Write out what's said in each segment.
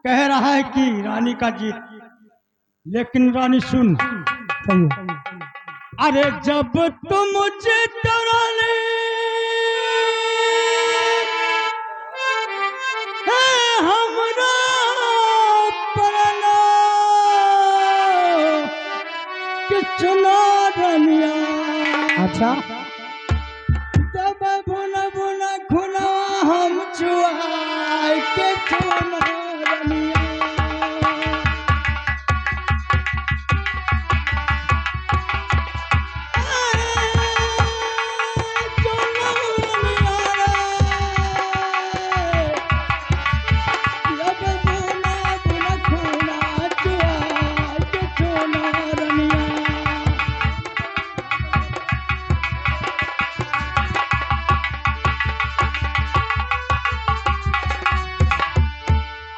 कह रहा है कि रानी का जीत, लेकिन रानी सुन, अरे जब तुम जीत रानी है हमरा परना कि चुना रनिया। अच्छा तब बुन बुन खुना हम चुआई के चुना रनिया।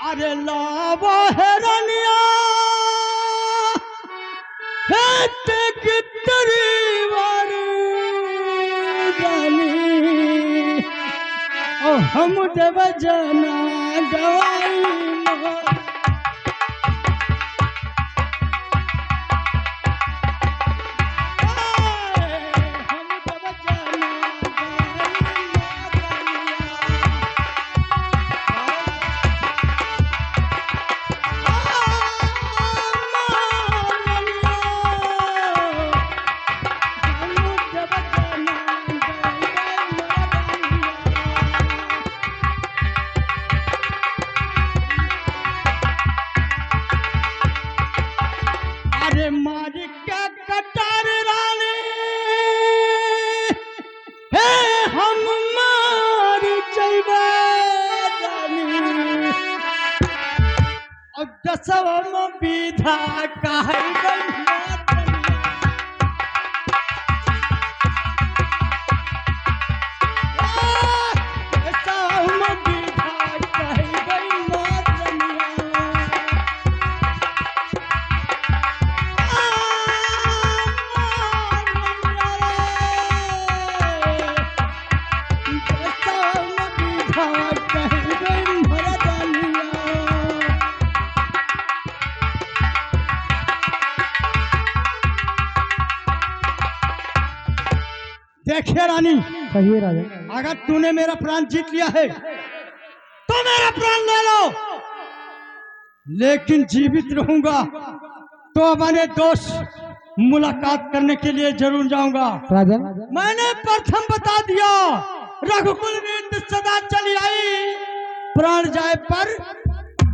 अरे लावा है रनिया है तेग तरीवारी रानी ओ हम देव जना गवाई मोर। हम देव जना अरे मारी का कटार रानी हे हम मारी जैबे रानी अब दसवम विधा कहै देखिए रानी, कहिए राजा। अगर तूने मेरा प्राण जीत लिया है तो मेरा प्राण ले लो, लेकिन जीवित रहूंगा तो अपने दोस्त मुलाकात करने के लिए जरूर जाऊंगा। राजन मैंने प्रथम बता दिया, रघुकुल रीत सदा चली आई, प्राण जाए पर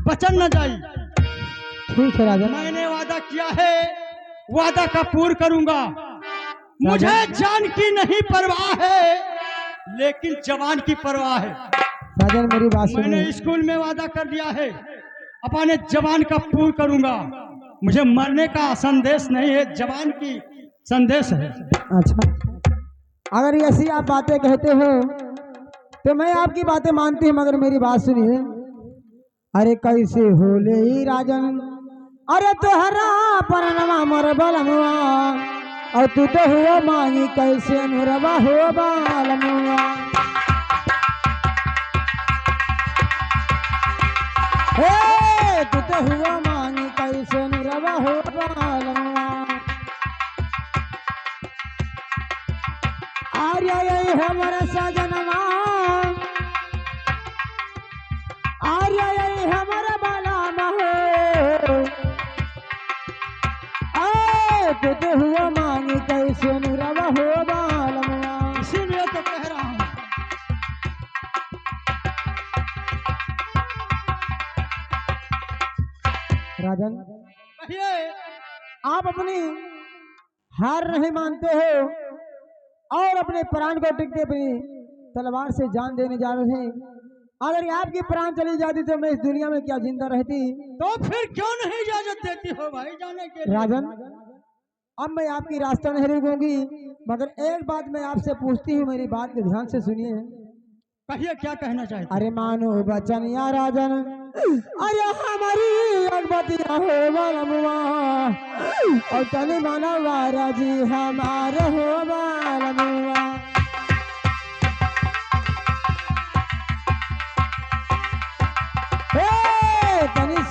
वचन न जाए। ठीक है राजन। मैंने वादा किया है, वादा का पूर्ण करूंगा। मुझे जान की नहीं परवाह है, लेकिन जवान की परवाह है। राजन मेरी बात सुनिए। मैंने स्कूल में वादा कर दिया है, अपने जवान का पूर्ण करूंगा। मुझे मरने का संदेश नहीं है, जवान की संदेश है। अच्छा अगर ऐसी आप बातें कहते हो तो मैं आपकी बातें मानती हूँ, मगर मेरी बात सुनिए। अरे कैसे हो ले राजन, अरे तोहरा परनमा मोर बलमुआ, और तू तो हुआ मांगी कैसे मुरबा हो बालमुआ। हे तू तो हुआ मांगी कैसे मुरबा हो बालमुआ। आर्य यही हमारा सजनमा, आर्य यही हमारा बालामा हो, तू तो हुआ मांगी कैसे मुरबा हो बालमुआ। इसीलिए तो कह रहा हूँ। राजन कहिए। आप अपनी हार नहीं मानते हो और अपने प्राण को टिकते अपनी तलवार से जान देने जा रहे हैं। अगर आपकी प्राण चली जाती तो मैं इस दुनिया में क्या जिंदा रहती। तो फिर क्यों नहीं इजाजत देती हो भाई जाने के लिए? राजन अब मैं आपकी रास्ता नहीं रोकूंगी, मगर एक बात मैं आपसे पूछती हूँ, मेरी बात को ध्यान से सुनिए। कहिए क्या कहना चाहते? अरे मानो बचन या राजन, अरे हमारी अगबतिया हो बालमुआ, और तन माना वारा जी हमारे हो बालमुआ। तनी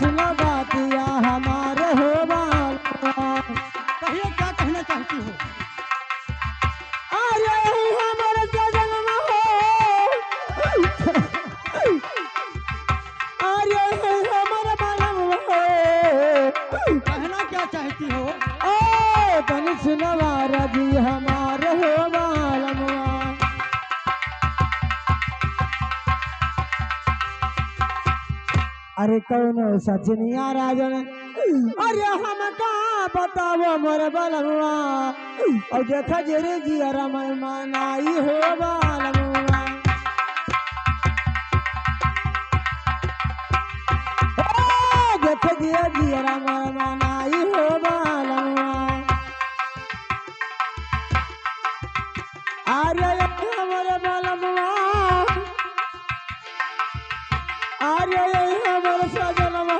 अरे हमर बालम कहना क्या चाहती हो? ओ तनी सुनवा रजी हमार हो बालमवा। अरे कौनो सजनिया राजन अरे हम का बताओ मोर बालमवा और देखा जेरे जी रमन मनाई हो बालमवा। देख जिया जिया रमन मनाई हो बालमवा। अरे हमर बालमवा अरे हमर सजनवा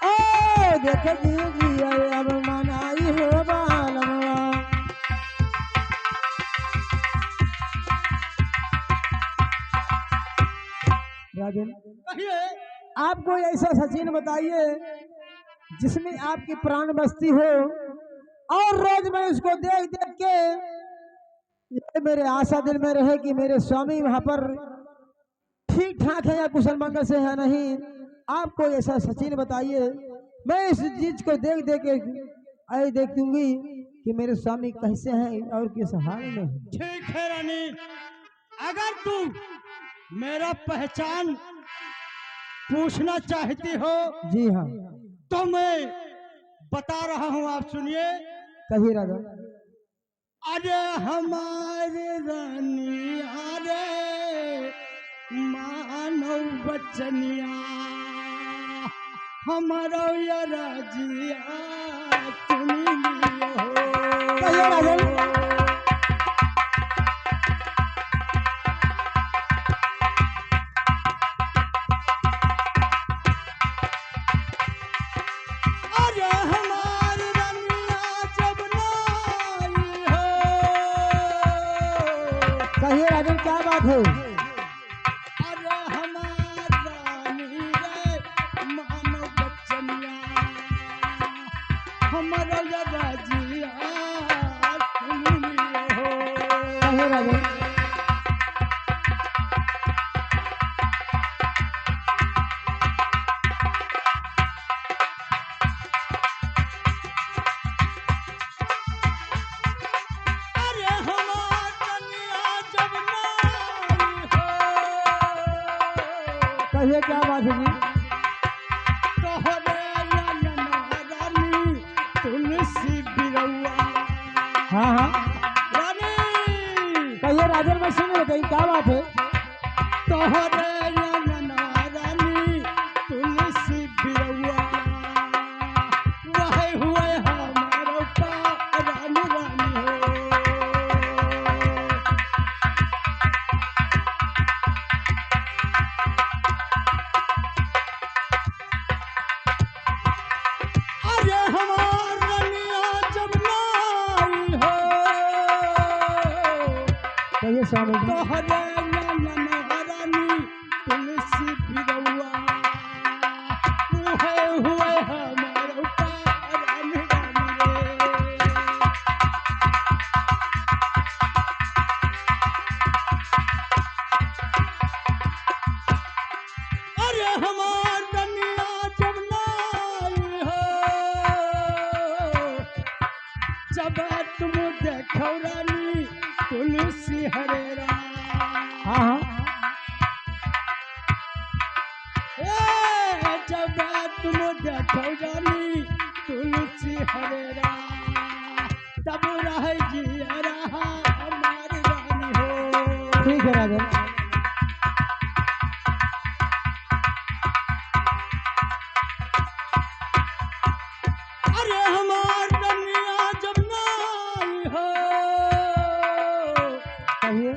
ओ देख जिया जिया अब मनाई हो बालमवा। राजन कहिए। आप कोई ऐसा सचिन बताइए जिसमें आपकी प्राण बस्ती हो और रोज मैं उसको देख देख के ये मेरे आशा दिल में रहे कि मेरे स्वामी वहां पर ठीक ठाक है या कुशल मंगल से है नहीं। आप कोई ऐसा सचिन बताइए मैं इस चीज को देख देख के आई देख दूंगी कि मेरे स्वामी कैसे हैं और किस हाल में हैं। ठीक है रानी, अगर तू मेरा पहचान पूछना चाहती हो जी हाँ तो मैं बता रहा हूँ, आप सुनिए। कहिए राजा। अरे हमारे रानी अरे मानव बचनिया हमारा ये राजिया सुनी कहिए राजा। अरे हमारी रनिया जब नाई हो। कहिए राजन क्या बात है। अरे हमारी रानी रे मानव बचनिया हमारा ये राजिया सुनी हो। कहिए राजन। अरे हमारी रनिया जब नाई हो। कहिए क्या बात है जी। तोहरे ललना रानी तुलसी बिरौआ। हाँ हाँ रानी कहिए राजन मैं सुन रहा कहीं क्या बात है। तोहरे ललना रानी तुलसी बिरौआ वही हुए हमारो का रानी रानी हो। अरे हमार रनिया जब नाई हो। कहिए स्वामी जी। तोहरे ललना रानी तुलसी बिरौआ वही हुए हमारो का रानी रानी रे। अरे हमार रनिया जब नाई हो। जब तुम देखो रानी तुलसी हरेरा। हाँ हाँ जब तुम देखो रानी तुलसी हरेरा तब रह जी रहा हमारी रानी हो। ठीक है राजन। अरे हमार रनिया जब नाई हो। कहिए।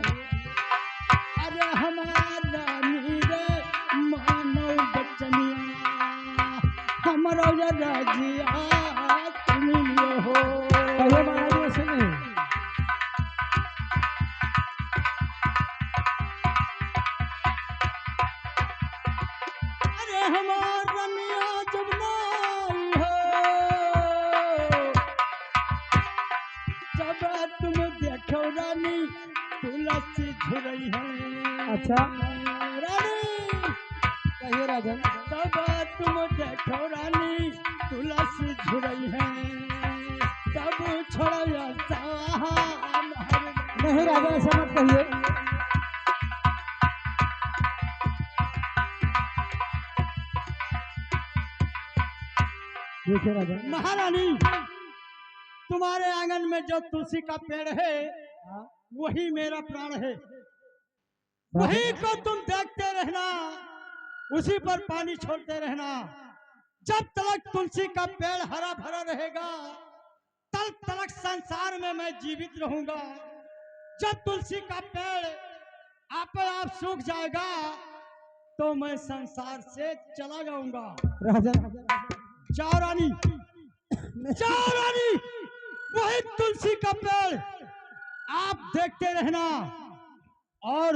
अरे हमार रानी रे मानव बचनिया हमारा ये राजिया तुम हो। कहिए महाराज मैं सुने। अरे हमार रनिया जब नाई हो। जब तुम देखो रानी तुलसी तुलसी झुरई है। अच्छा रानी कहिए राजन। तब तुम देखो रानी तुलसी झुरई है, तब छोड़ो सावन हर। नहीं राजन ऐसा मत कहिए। देखिए राजन। महारानी तुम्हारे आंगन में जो तुलसी का पेड़ है हाँ, वही मेरा प्राण है, राजन। वही को तुम देखते रहना, उसी पर पानी छोड़ते रहना। जब तक तुलसी का पेड़ हरा भरा रहेगा तब तक संसार में मैं जीवित रहूंगा। जब तुलसी का पेड़ आप सूख जाएगा तो मैं संसार से चला जाऊंगा। राजन जाओ रानी, जाओ रानी, वही तुलसी का पेड़ आप देखते रहना और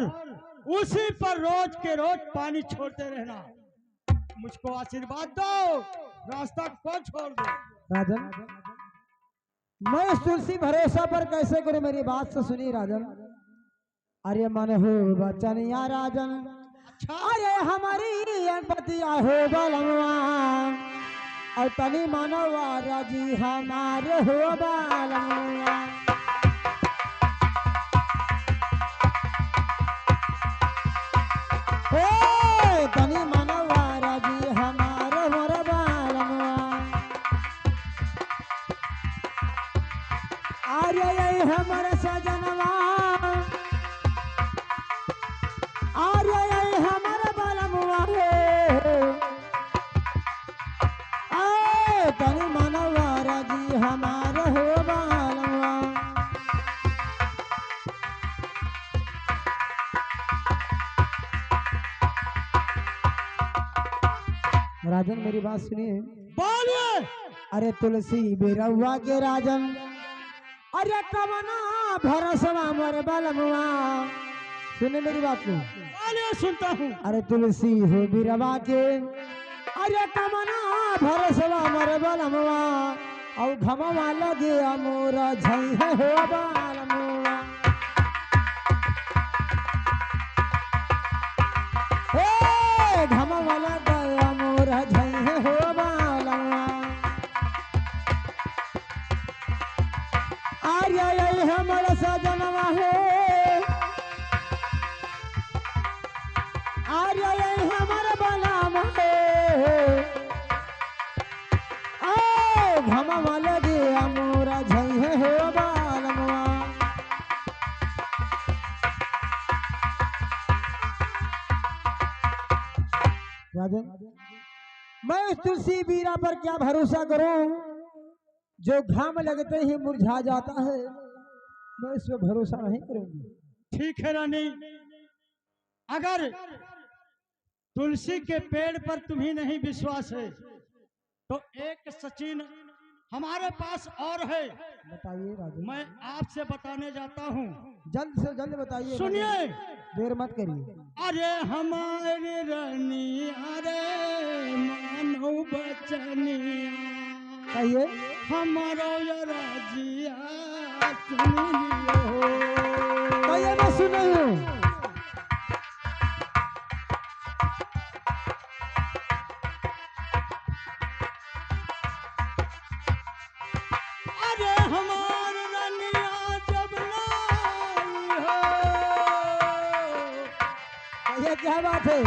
उसी पर रोज के रोज पानी छोड़ते रहना। मुझको आशीर्वाद दो, रास्ता को छोड़ दो। राजन मैं उस तुलसी भरोसा पर कैसे करूं, मेरी बात से सुनिए राजन। अरे मन हो बचनिया राजन, अच्छा अरे हमारी पतिया हो बलमवा, और तनी मनवा राजी हमारे हो बलमवा। हे तनी मनवा राजी हमारे मोर बलमवा। अरे ये हमारे सजनवा, अरे ये हमारे बलमवा है, तनी मनवा राजी हमारे हो बलमवा। राजन मेरी बात सुनिए। बोलिए। अरे तुलसी बिरवा के राजन, अरे कमना भरसवा मोर बलमवा। सुने मेरी बात को। बोलिए, सुनता हूँ। अरे तुलसी हो बिरवा के, अरे कमना भरसवा मोर बलमवा, और घमवा लगे मोरा झई है हो बलमवा। हे घमवा लगे मोरा झई है हो बलमवा। आर्य यही हमर सजनवा है, आर्य यही हमर बलमवा है, ओ घमवा लगे मोरा झई है हो बलमवा। राजन मैं उस तुलसी बीरा पर क्या भरोसा करूं जो घाम लगते ही मुरझा जाता है, मैं इस पर भरोसा नहीं करूंगी। ठीक है रानी, अगर तुलसी के पेड़ पर तुम्हें नहीं विश्वास है तो एक सचिन हमारे पास और है, बताइए राजन। मैं आपसे बताने जाता हूँ। जल्द से जल्द बताइए। सुनिए। देर मत करिए। अरे हमारे रानी, अरे मानो बचनिया, कहिए। हमारो ये राजिया सुनियो। कहिए मैं सुन रही हूँ। अरे हमारे रानिया जब लाई हो, कहिए क्या बात है।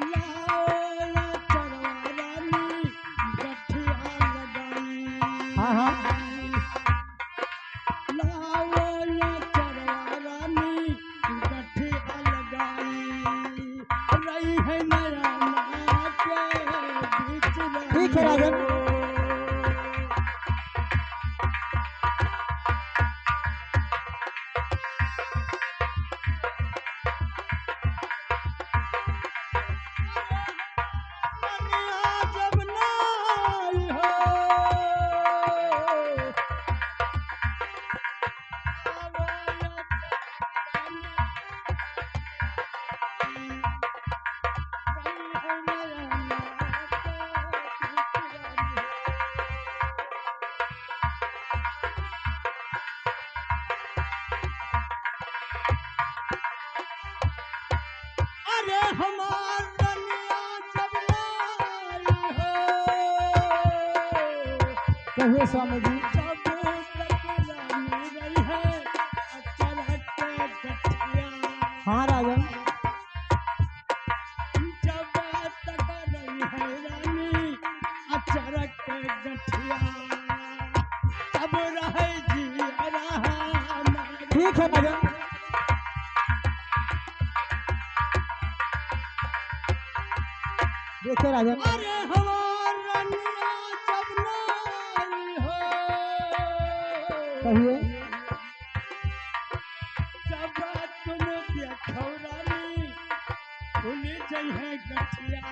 लाओ या चरवा रानी गठिया लगाई। हाँ हाँ लाओ या चरवा रानी गठिया लगाई। रही है नया ना के बीच रानी। ठीक है राजन। अरे हमार रनिया जब लाई हो, कहिए स्वामी जी। जब तक रानी रही है अचरक के गठिया, हाँ राजन, जब तक रही है रानी अचरक के गठिया, तब रहे जी रहा ठीक है राजन। देखिए राजन, अरे हमार रनिया जब लाई हो, कहिए। जब तुम देखो रानी खुल जइहे गठिया,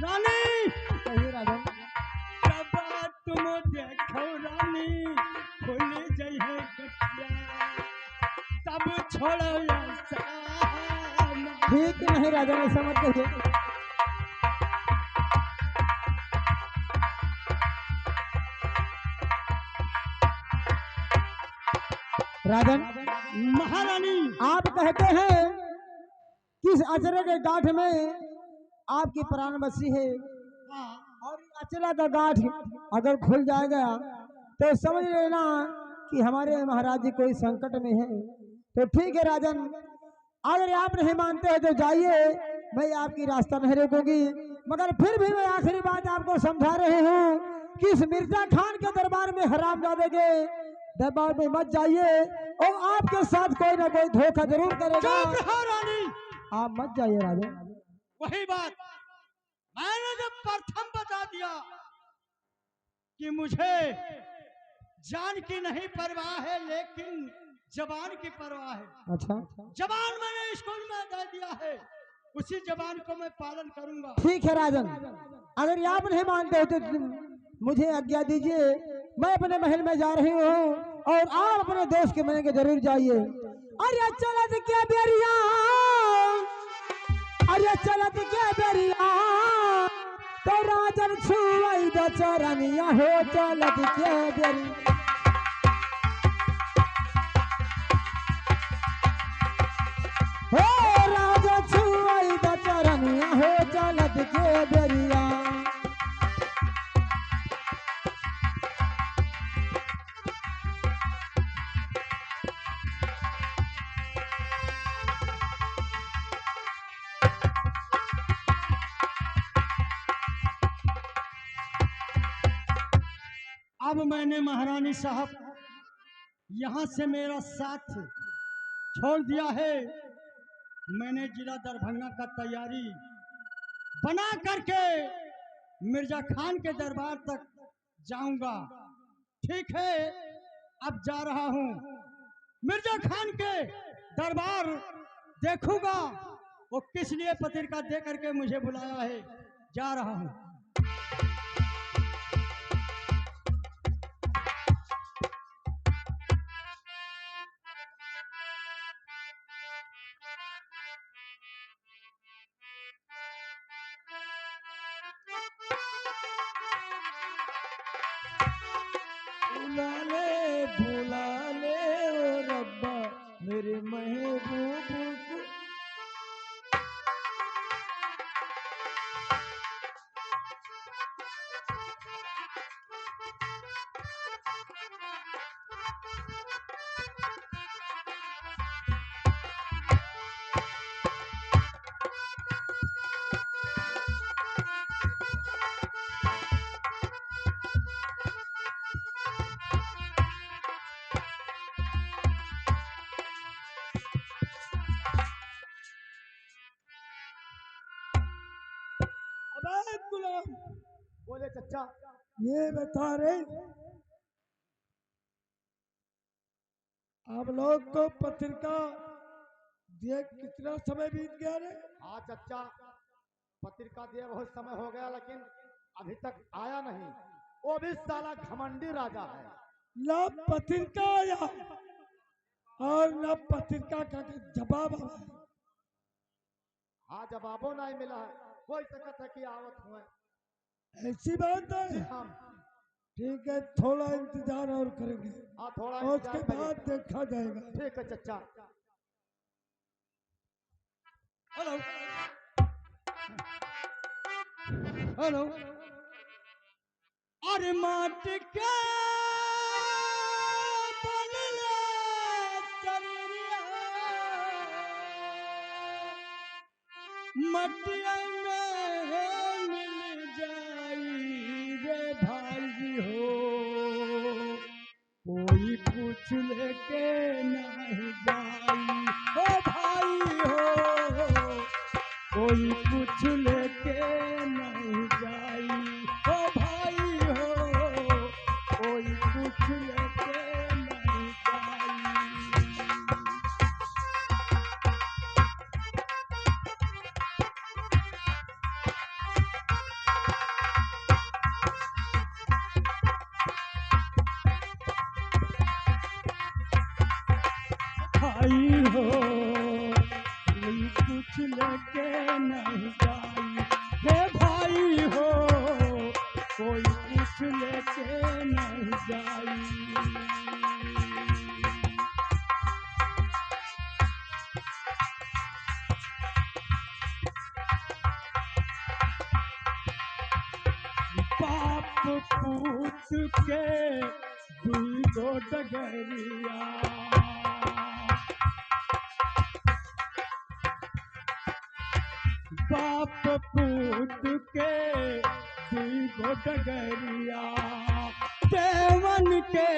रानी कहिए राजन। जब तुम देखो रानी खुल जइहे गठिया, तब छोड़ो ऐसा ठीक नहीं राजन, ऐसा मत कहिए। राजन, महारानी। आप कहते हैं कि इस अचरे के गांठ में आपकी प्राण बसी है, हाँ, और अचरा का गांठ अगर खुल जाएगा तो समझ लेना कि हमारे महाराज जी कोई संकट में है। तो ठीक है राजन, अगर आप नहीं मानते हो तो जाइए, मैं आपकी रास्ता नहीं रोकूंगी, मगर फिर भी मैं आखिरी बात आपको समझा रही हूँ कि इस मिर्जा खान के दरबार में हरामजादे के दरबार में मत जाइए, और आपके साथ कोई ना कोई धोखा जरूर करेगा। चुप रहो रानी। आप मत जाइए राजन। वही बात मैंने जब प्रथम बता दिया कि मुझे जान की नहीं परवाह है, लेकिन जबान की परवाह है। अच्छा, जबान मैंने स्कूल में दे दिया है, उसी जबान को मैं पालन करूंगा। ठीक है राजन, अगर आप नहीं मानते हो तो मुझे आज्ञा दीजिए, मैं अपने महल में जा रही हूँ, और आप अपने दोस्त के महल के जरूर जाइए। अरे चलत क्या बेरिया, अरे चलत क्या बेरिया, तो राजन छुआई दो चरनिया हो, चलत क्या बेरिया। हो राजन छुआई दो चरनिया हो, चलत के बेरिया। अब मैंने महारानी साहब यहाँ से मेरा साथ छोड़ दिया है। मैंने जिला दरभंगा का तैयारी बना करके मिर्जा खान के दरबार तक जाऊंगा। ठीक है, अब जा रहा हूँ मिर्जा खान के दरबार देखूंगा वो किस लिए पत्रिका दे करके मुझे बुलाया है। जा रहा हूँ। बुला ले ओ रब्बा मेरे महबूब को। अबे गुलाम, बोले चचा। ये बता रहे आप लोग को पत्रिका दिए कितना समय बीत गया रे? हाँ चचा, पत्रिका दिए बहुत समय हो गया, लेकिन अभी तक आया नहीं। वो भी साला घमंडी राजा है। न पत्रिका आया और न पत्रिका का जवाब आया। हाँ, जवाबों नहीं मिला है, कोई सकत है कि आवत हुए। ऐसी बात है। हाँ, ठीक है, थोड़ा इंतजार और करेंगे। हाँ थोड़ा और उसके इंतजार करिए। बाद देखा जाएगा। ठीक है चचा। Hello hello. अरे माटी के बनले शरीरिया, मटिया में मिल जाई रे भाई हो, कोई पूछ लेके नहीं जाई ओ भाई हो, कोई पूछ लेके नहीं जाई ओ भाई हो, कोई पूछ लेके नहीं जाई। भाई हो, कोई कुछ लेके नहीं जाई हे भाई हो, कोई कुछ लेके नहीं जाई। बाप पूत के दुई गो डगरिया, बाप पूत के दुई गो डगरिया, देवन के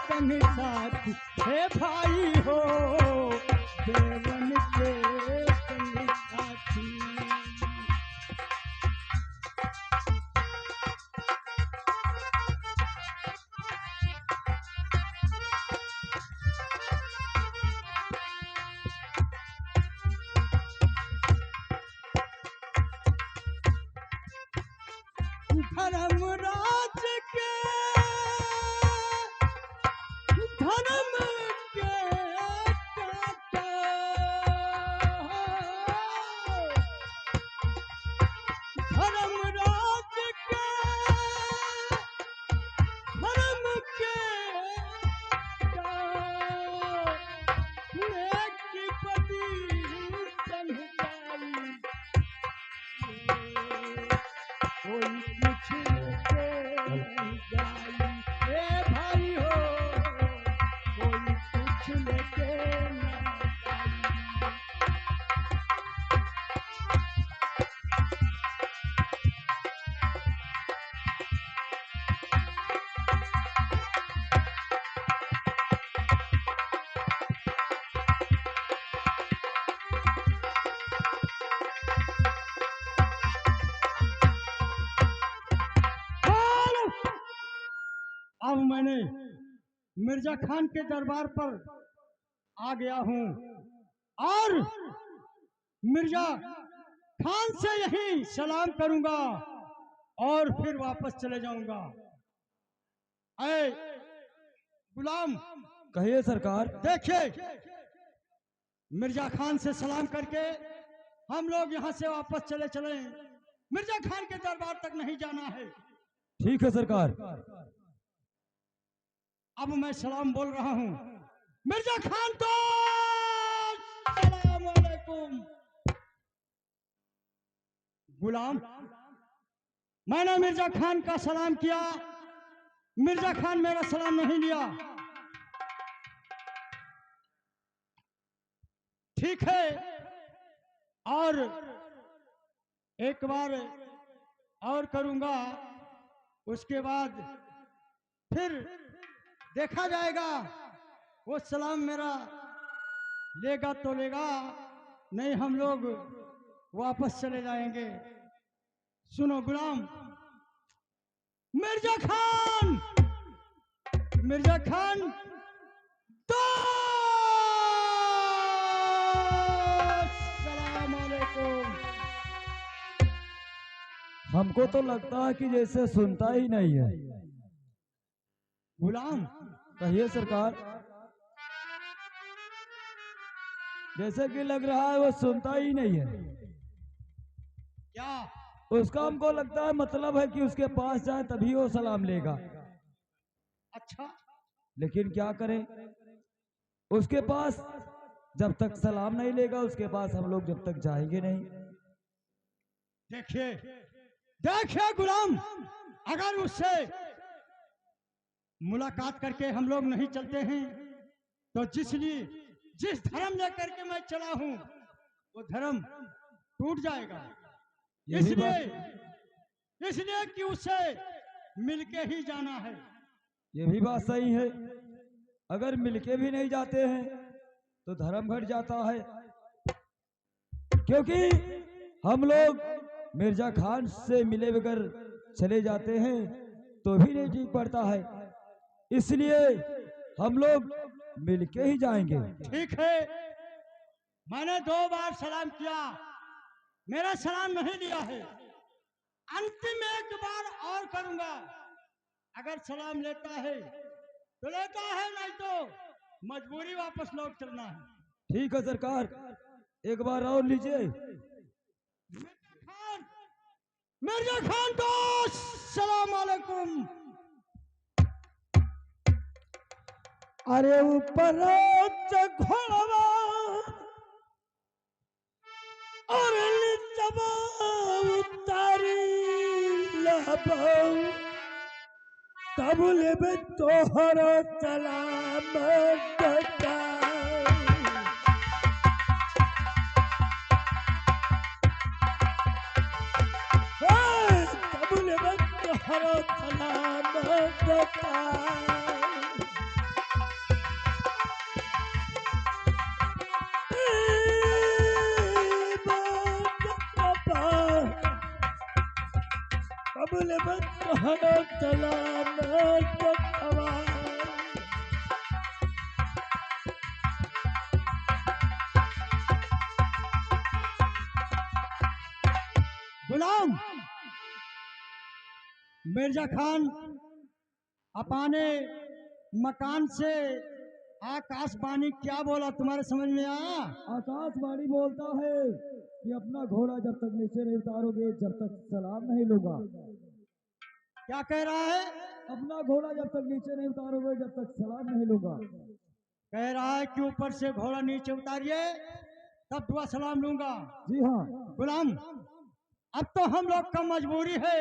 संग साथी हे भाई हो, देवन के संग साथी। धर्मराज के धर्म के काका, धर्मराज के धर्म के नेक बदी संहिताई, कोई कुछ लेके नहीं जाई ए भाई हो, कोई कुछ लेके नहीं जाई। अब मैंने मिर्जा खान के दरबार पर आ गया हूँ और मिर्जा खान से यही सलाम करूंगा और फिर वापस चले जाऊंगा। ऐ गुलाम, कहिए सरकार। देखिए मिर्जा खान से सलाम करके हम लोग यहाँ से वापस चले चले, मिर्जा खान के दरबार तक नहीं जाना है। ठीक है सरकार। अब मैं सलाम बोल रहा हूँ। मिर्जा खान तो सलाम अलैकुम। गुलाम, मैंने मिर्जा खान का सलाम किया, मिर्जा खान मेरा सलाम नहीं लिया। ठीक है, और एक बार और करूंगा, उसके बाद फिर देखा जाएगा। वो सलाम मेरा लेगा तो लेगा, नहीं हम लोग वापस चले जाएंगे। सुनो गुलाम, मिर्जा खान, मिर्जा खान तो सलाम अलैकुम। हमको तो लगता है कि जैसे सुनता ही नहीं है। गुलाम, कहिए सरकार। जैसे कि लग रहा है वो सुनता ही नहीं है। क्या उसका हमको लगता है मतलब है कि उसके पास जाए तभी वो सलाम लेगा। अच्छा, लेकिन क्या करें, उसके पास जब तक सलाम नहीं लेगा उसके पास हम लोग जब तक जाएंगे नहीं। देखिए देखिए गुलाम, अगर उससे मुलाकात करके हम लोग नहीं चलते हैं तो जिस धर्म लेकर के मैं चला हूं वो धर्म टूट जाएगा। ये भी इसलिए कि उससे मिलके ही जाना है। ये भी बात सही है। अगर मिलके भी नहीं जाते हैं तो धर्म घट जाता है, क्योंकि हम लोग मिर्जा खान से मिले बगैर चले जाते हैं तो भी नहीं ठीक पड़ता है, इसलिए हम लोग मिलके ही जाएंगे। ठीक है, मैंने 2 बार सलाम किया, मेरा सलाम नहीं लिया है, अंतिम 1 बार और करूंगा। अगर सलाम लेता है तो लेता है, नहीं तो मजबूरी वापस लौट चलना है। ठीक है सरकार, एक बार और लीजिए। मिर्जा खान को सलाम अलैकुम। अरे ऊपर घोड़वा और नीचवा उतारी लहबा, कबूल में तोहरा सलाम देता। कबूल में तोहरा सलाम देता। कबूल में तोहरा सलाम देता। गुलाम, मिर्जा खान अपने मकान से आकाशवाणी क्या बोला, तुम्हारे समझ में आया? आकाशवाणी बोलता है कि अपना घोड़ा जब तक नीचे नहीं उतारोगे जब तक सलाम नहीं लूंगा। क्या कह रहा है? अपना घोड़ा जब तक नीचे नहीं उतारोगे जब तक सलाम नहीं लूंगा। कह रहा है कि ऊपर से घोड़ा नीचे उतारिए तब दुआ सलाम लूंगा। जी हाँ। गुलाम, अब तो हम लोग का मजबूरी है,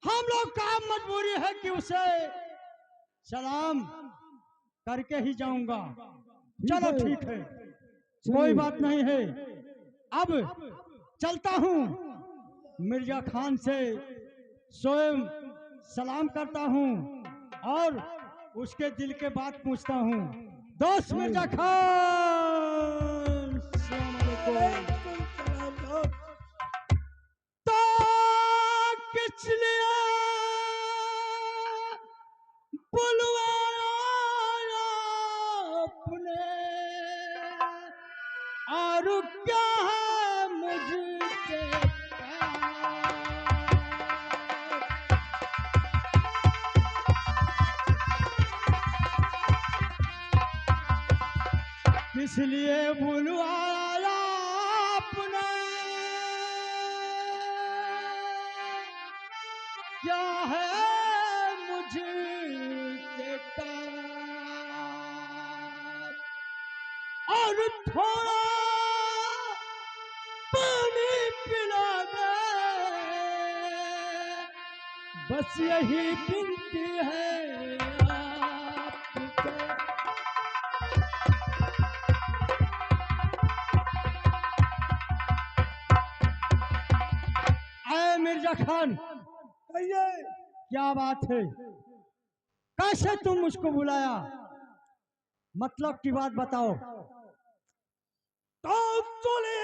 हम लोग का मजबूरी है कि उसे सलाम करके ही जाऊंगा। चलो ठीक है, कोई बात नहीं है। अब चलता हूँ, मिर्जा खान से स्वयं सलाम करता हूँ और उसके दिल के बात पूछता हूँ। दोस्त मिर्जा खान, सलाम अलैकुम। तो किस लिए बुलवाया आपने, और क्या है मुझसे किस लिए बुलवाया आपने, क्या है मुझे और थोड़ा पानी पिला दे, बस यही विनती है आपसे। आए मिर्जा खान, क्या बात है, कैसे तुम मुझको बुलाया, मतलब की बात बताओ। तो चले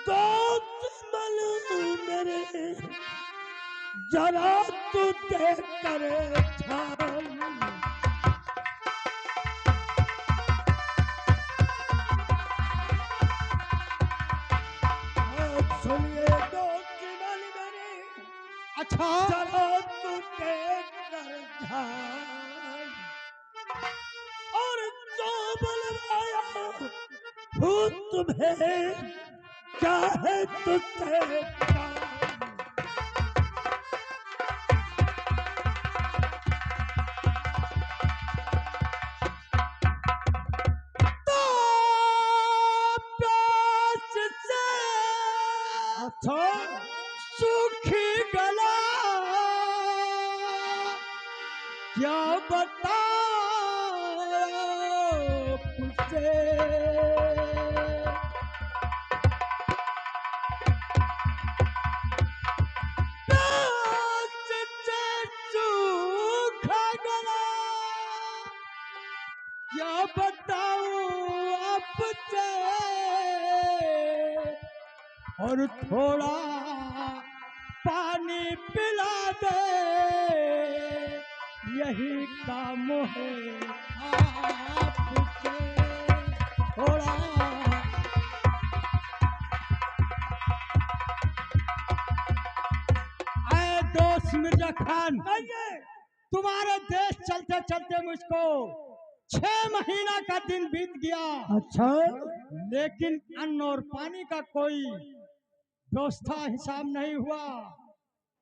दोस्त मालूम मेरे, जरा तू देख कर ध्यान। सुनिए दोस्त मालूम मेरे, अच्छा, जरा तू देख कर ध्यान। और जो बुलवाया हूँ तुम्हें, क्या है तुझसे काम। अच्छा सूखी गला क्या बताओ तुझसे प्यास से सूखा गला क्या बताऊं आपसे और थोड़ा पानी पिला दे यही काम है आपसे थोड़ा आए दोस्त मिर्जा खान तुम्हारे देश चलते चलते मुझको 6 महीना का दिन बीत गया अच्छा लेकिन अन्न और पानी का कोई व्यवस्था हिसाब नहीं हुआ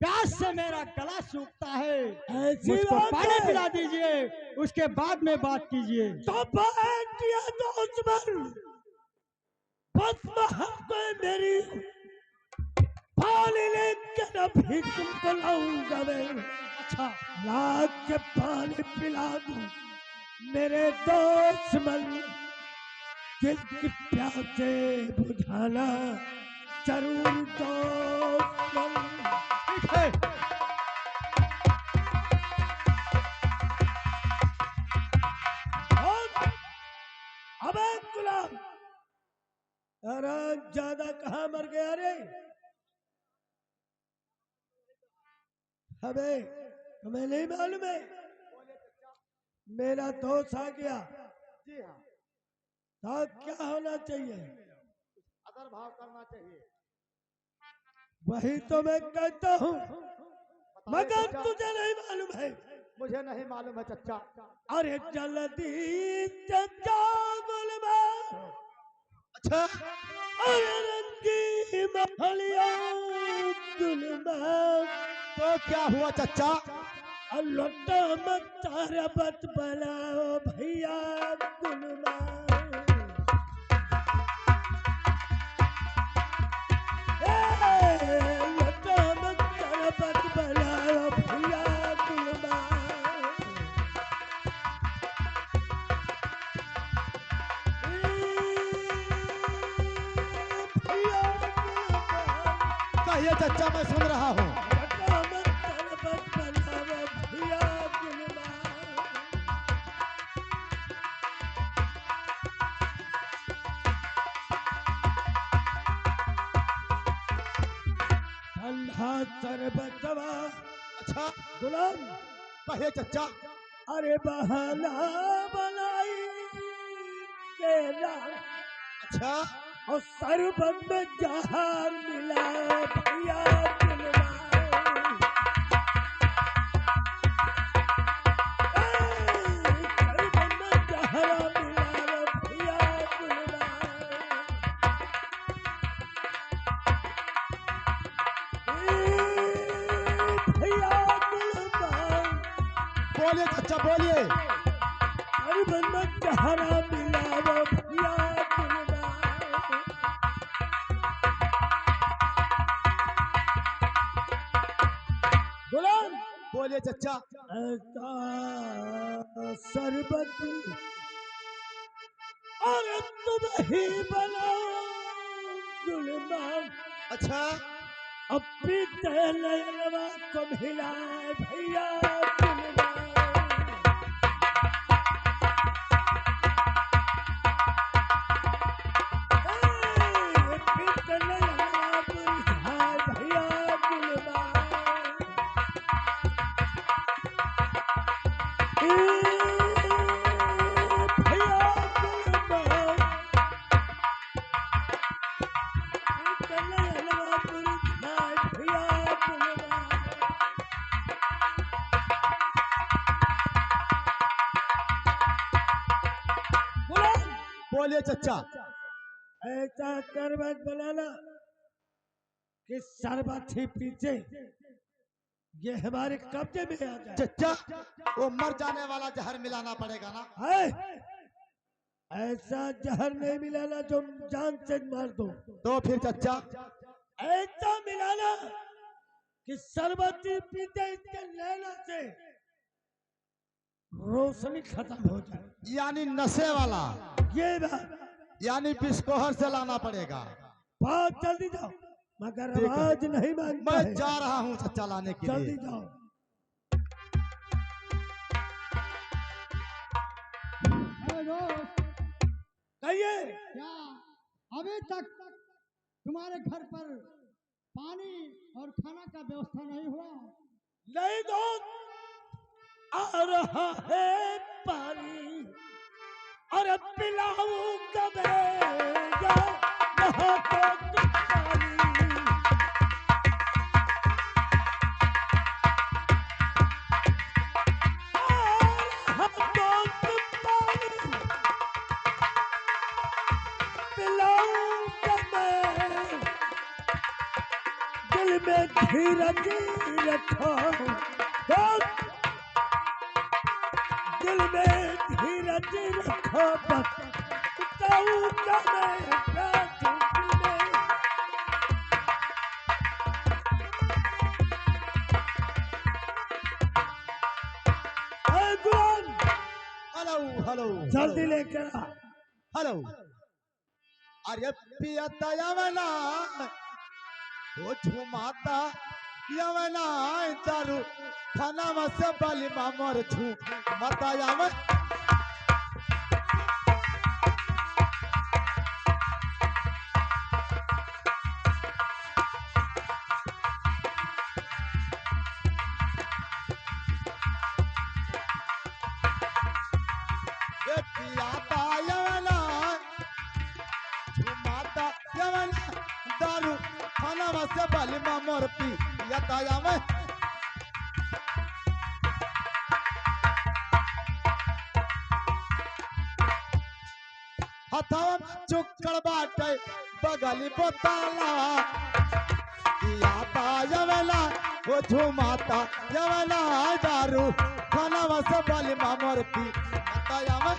प्यास से मेरा गला सूखता है ऐसी मुझको बात पानी है। पिला दीजिए उसके बाद में बात कीजिए तो बैठिए दोस्त बन बस महक मेरी पानी लेकर अभी तुमको लाऊंगा मैं अच्छा रात के पानी पिला दूं मेरे दोस्त मन दिल की प्यासे बुझाना जरूर दोस्त मन ठीक है अबे गुलाम अरे ज्यादा कहाँ मर गया रे अबे तुम्हें नहीं मालूम है मेरा दोस्त आ गया जी हाँ तो क्या होना चाहिए अदर भाव करना चाहिए वही तो मैं कहता हूँ मगर तुझे नहीं मालूम है मुझे नहीं मालूम है चचा अरे जल्दी चचा गुलबा अच्छा अरे रंगी महलिया गुलबा तो क्या हुआ चचा लौटा मत तारा बत बनाओ भैया गुलबा लौटा मत तारा बत बनाओ भैया गुलबा कहिए चचा मैं सुन रहा हूँ ठंडा शरबत दवा अच्छा गुलाम कहिए चचा अरे बहाना बनाई तेरा अच्छा और शरबत में जहर मिला भैया गुलबा शरबत में जहर मिला भैया गुलबा भैया गुलबा बोलिए चचा बोलिए शरबत में जहर मिला भैया गुलबा गुलाम बोलिए चचा ऐसा शरबत और तुम ही बनाओ गुलमान अच्छा अब पीते ललवा को मिलाए भैया गुलमान पीते ललवा को मिलाए भैया गुलमान बोलिए चचा ऐसा शरबत बनाना कि शरबत ही पीछे ये हमारे कब्जे में आ जाए चचा वो मर जाने वाला जहर मिलाना पड़ेगा ना है ऐसा जहर नहीं मिलाना जो जान से मार दो तो फिर चचा ऐसा मिलाना कि शरबत पीते इसके लेने से रोशनी खत्म हो जाए। यानी नशे वाला, ये बात यानी बिस्कोहर से लाना पड़ेगा। बहुत जल्दी जाओ, मगर ठीक है। आवाज नहीं मानता मैं है। जा रहा हूँ चच्चा लाने के जल्दी लिए। जाओ। अरे दोस्त, कहिए क्या अभी तक तुम्हारे घर पर पानी और खाना का व्यवस्था नहीं हुआ? नहीं दोस्त, आ रहा है पानी और पिलाऊं कबे या नहा तो तुम पानी। आ रहा तो तुम पानी, पिलाऊं कबे, दिल में धीरज रखो दोस्त, दिल में धीरज रखो बस, बताऊं क्या मैं बात तुम्हें। ए गुलाम, हेलो हेलो जल्दी लेकर आ। हेलो। अरे पियता यवना वो झुमाता यवना दारू खाना में से बाली मामर छू मता यवन। ये पियाता यवना झुमाता यवना दारू खाना में से बाली मामर पी यता यवन। हथवा चुक्कड़ बाटे बगली बोताला पियाता यवना वो झुमाता यवना दारू खाना में से बाली मामर पी यता यवन।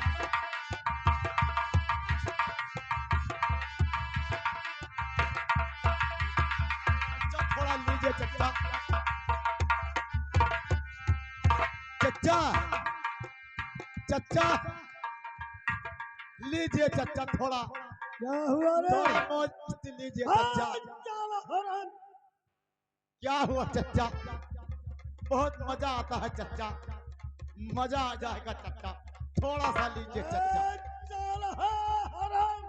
थोड़ा लीजिए चच्चा, चच्चा चच्चा लीजिए चच्चा, थोड़ा क्या हुआ रे? थोड़ा मौज मस्ती लीजिए चच्चा। चलो हराम। क्या हुआ चच्चा? बहुत मजा आता है चच्चा, मजा आ जाएगा चच्चा, थोड़ा सा लीजिए चच्चा। चलो हराम,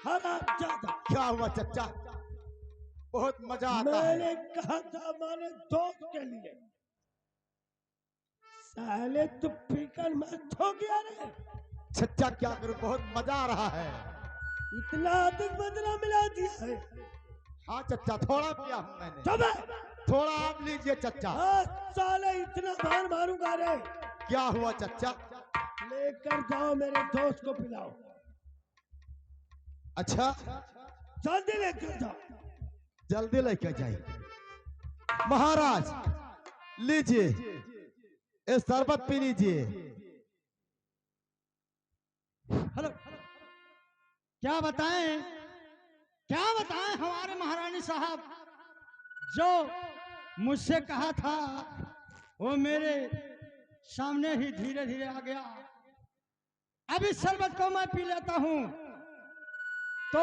हराम ज्यादा। क्या हुआ चच्चा? बहुत मजा आता है। मैंने कहा था हमारे दोस्त के लिए, साले तू पीकर मत हो गया रे। चच्चा क्या करूं, बहुत मजा आ रहा है। इतना अधिक बदला मिला दिया है। हाँ चच्चा, थोड़ा पिया हूं मैंने, चुप। थोड़ा आप लीजिए चच्चा। साले इतना मार मारूंगा रे। क्या हुआ चच्चा? लेकर जाओ मेरे दोस्त को पिलाओ। अच्छा जल्दी लेकर जाओ। जल्दी लेकर जाइए। महाराज लीजिए, ये शरबत पी लीजिए। हेलो, क्या बताएं, क्या बताएं हमारे महारानी साहब, जो मुझसे कहा था वो मेरे सामने ही धीरे धीरे आ गया। अब इस शरबत को मैं पी लेता हूं तो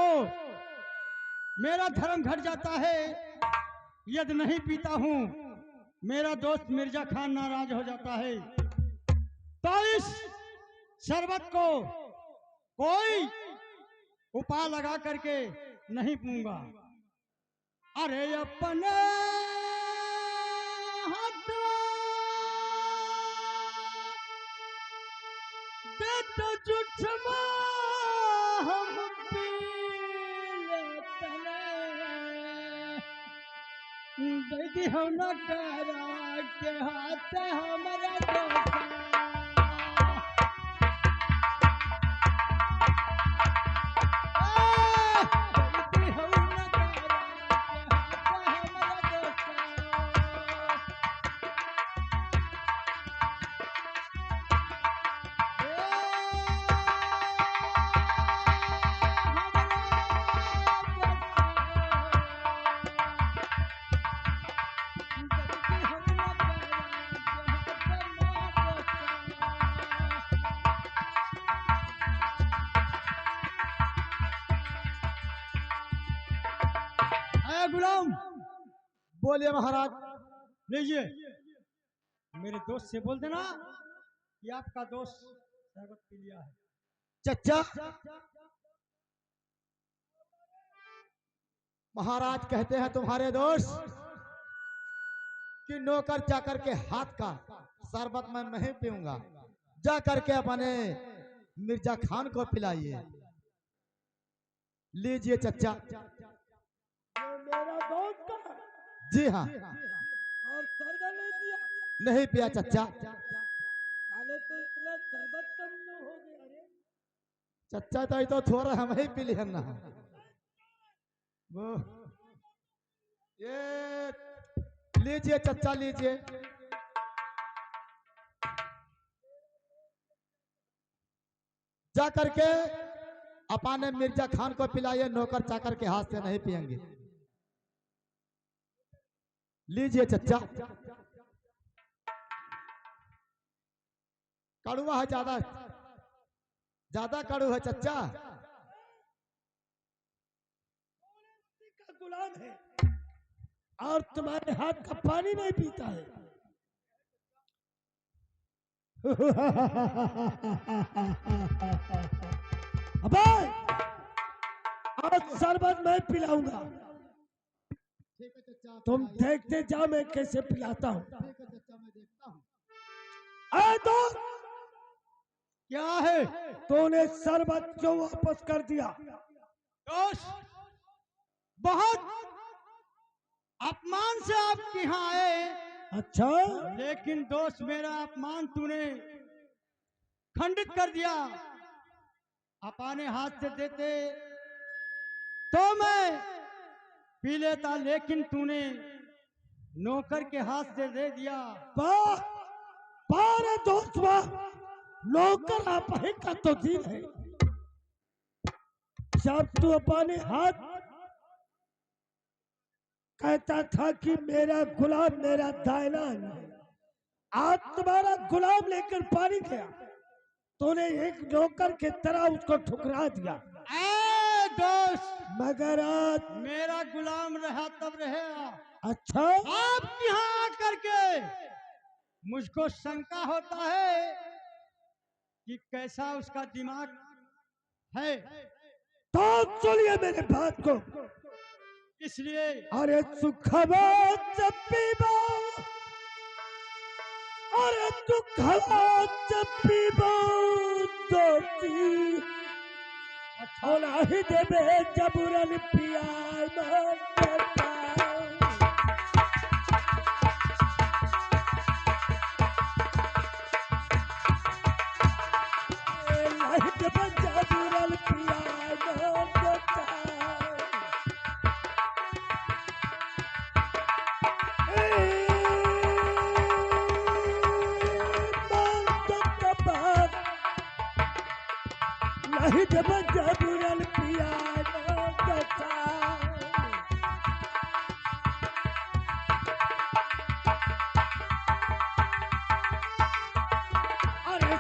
मेरा धर्म घट जाता है, यदि नहीं पीता हूं मेरा दोस्त मिर्जा खान नाराज हो जाता है। तो इस शरबत को कोई उपाय लगा करके नहीं पीऊंगा। अरे अपने हाथों दे तो जुठमा हम पी लेते दीदी हम न करा के हाथ हमारा दोस्त गुलाम, बोलिए महाराज। लीजिए, मेरे दोस्त से बोल देना कि आपका दोस्त शरबत पी लिया है। चचा, महाराज कहते हैं तुम्हारे दोस्त कि नौकर चाकर के हाथ का शरबत मैं नहीं पीऊंगा, जा करके अपने मिर्जा खान को पिलाइए। लीजिए चचा। मेरा दोस्त का जी हाँ। और शरबत नहीं पिया? नहीं पिया चचा। साले तो इतना शरबत कम न हो गया रे। चचा तो ये तो थोड़ा हम ही पी लिए ना। वो ये लीजिए चचा, लीजिए। जा करके अपने मिर्जा खान को पिलाइए, नौकर चाकर के हाथ से नहीं पिएंगे। लीजिए चचा। कड़वा है, ज्यादा ज्यादा कड़ू है चचा। का गुलाम है और तुम्हारे हाथ का पानी नहीं पीता है। अबे, आज शरबत मैं पिलाऊंगा, ठीक है चचा, तुम देखते जाओ मैं कैसे पिलाता हूँ। ठीक है चचा, मैं देखता हूँ। दोस्त, क्या है? तूने शरबत क्यों वापस कर दिया? दोस्त, बहुत अपमान से आपके यहाँ आए। अच्छा, लेकिन दोस्त मेरा अपमान तूने खंडित कर दिया। अपने हाथ से देते तो मैं पी लेता, लेकिन तूने नौकर के हाथ से दे दिया। बारे दोस्त, नौकर आप ही का तो दिल है। जब तू अपने हाथ कहता था कि मेरा गुलाम मेरा दायना है, आज तुम्हारा गुलाम लेकर पानी गया, तूने एक नौकर के तरह उसको ठुकरा दिया। दोस्त, मगर आज मेरा गुलाम रहा तब रहेगा। अच्छा, आप यहाँ आकर के मुझको शंका होता है कि कैसा उसका दिमाग है। तो सुनिए मेरे बात को, इसलिए अरे सुखबात जब पीबो, अरे दुखबात जब पीबो दोस्ती छोड़ा ही देवे जबरन पिया जबरन पिया नहीं जब जबरन पिया अरे